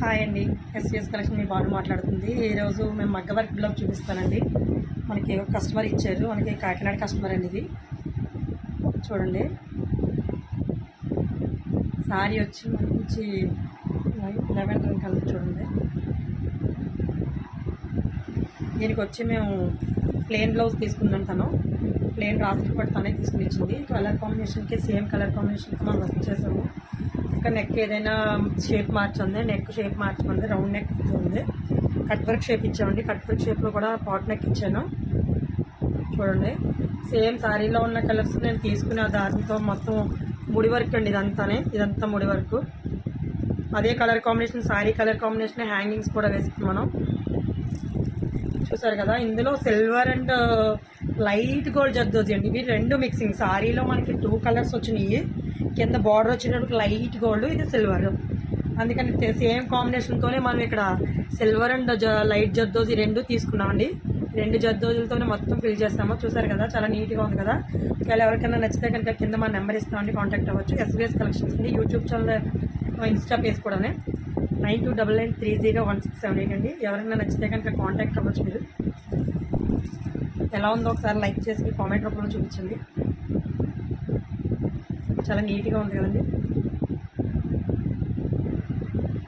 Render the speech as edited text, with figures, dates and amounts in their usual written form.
Hi అండి, SVS collection మీ బాను మాట్లాడుతుంది. ఈరోజు మేము మగ్గ వర్క్ బ్లౌజ్ చూపిస్తానండి. మనకి ఒక కస్టమర్ ఇచ్చారు, మనకి కాకినాడ కస్టమర్ అండి. ఇది చూడండి, సారీ వచ్చి మంచి లెవెండర్ కలర్ చూడండి. దీనికి వచ్చి మేము ప్లెయిన్ బ్లౌజ్ తీసుకున్నాం. తను ప్లెయిన్ రాసి పట్టుతానే తీసుకుని ఇచ్చింది. కలర్ కాంబినేషన్కి సేమ్ కలర్ కాంబినేషన్కి మనం వర్క్ చేసాము. ఇంకా నెక్ ఏదైనా షేప్ మార్చుంది, నెక్ షేప్ మార్చుకుంది, రౌండ్ నెక్ ఉంది. కట్ వర్క్ షేప్ ఇచ్చామండి. కట్ వర్క్ షేప్లో కూడా పాట్ నెక్ ఇచ్చాను. చూడండి, సేమ్ శారీలో ఉన్న కలర్స్ నేను తీసుకున్న దానితో మొత్తం ముడి వర్క్ అండి. ఇదంతా ముడి వర్క్. అదే colour combination, sari colour combination, hangings కూడా వేసుకుని మనం చూసారు కదా. ఇందులో silver and light gold zardozi అండి. ఇవి రెండు మిక్సింగ్. శారీలో మనకి 2 కలర్స్ వచ్చినాయి. కింద బార్డర్ వచ్చినప్పుడు లైట్ గోల్డ్, ఇది సిల్వర్. అందుకని సేమ్ కాంబినేషన్తోనే మనం ఇక్కడ సిల్వర్ అండ్ లైట్ జర్దోజీ రెండు తీసుకున్నామండి. 2 జర్దోజీలతోనే మొత్తం ఫిల్ చేస్తాము. చూసారు కదా, చాలా నీట్గా ఉంది కదా. ఒకవేళ ఎవరికైనా నచ్చితే కనుక కింద మా నెంబర్ ఇస్తామండి, కాంటాక్ట్ అవ్వచ్చు. ఎస్విఎస్ కలెక్షన్స్ అండి. యూట్యూబ్ ఛానల్, ఇన్స్టా పేజ్ కూడా 9299301678 అండి. ఎవరైనా నచ్చితే కనుక కాంటాక్ట్ అవ్వచ్చు. మీరు ఎలా ఉందో ఒకసారి లైక్ చేసి కామెంట్ రూపంలో చూపించండి. చాలా నీట్గా ఉంది కదండి.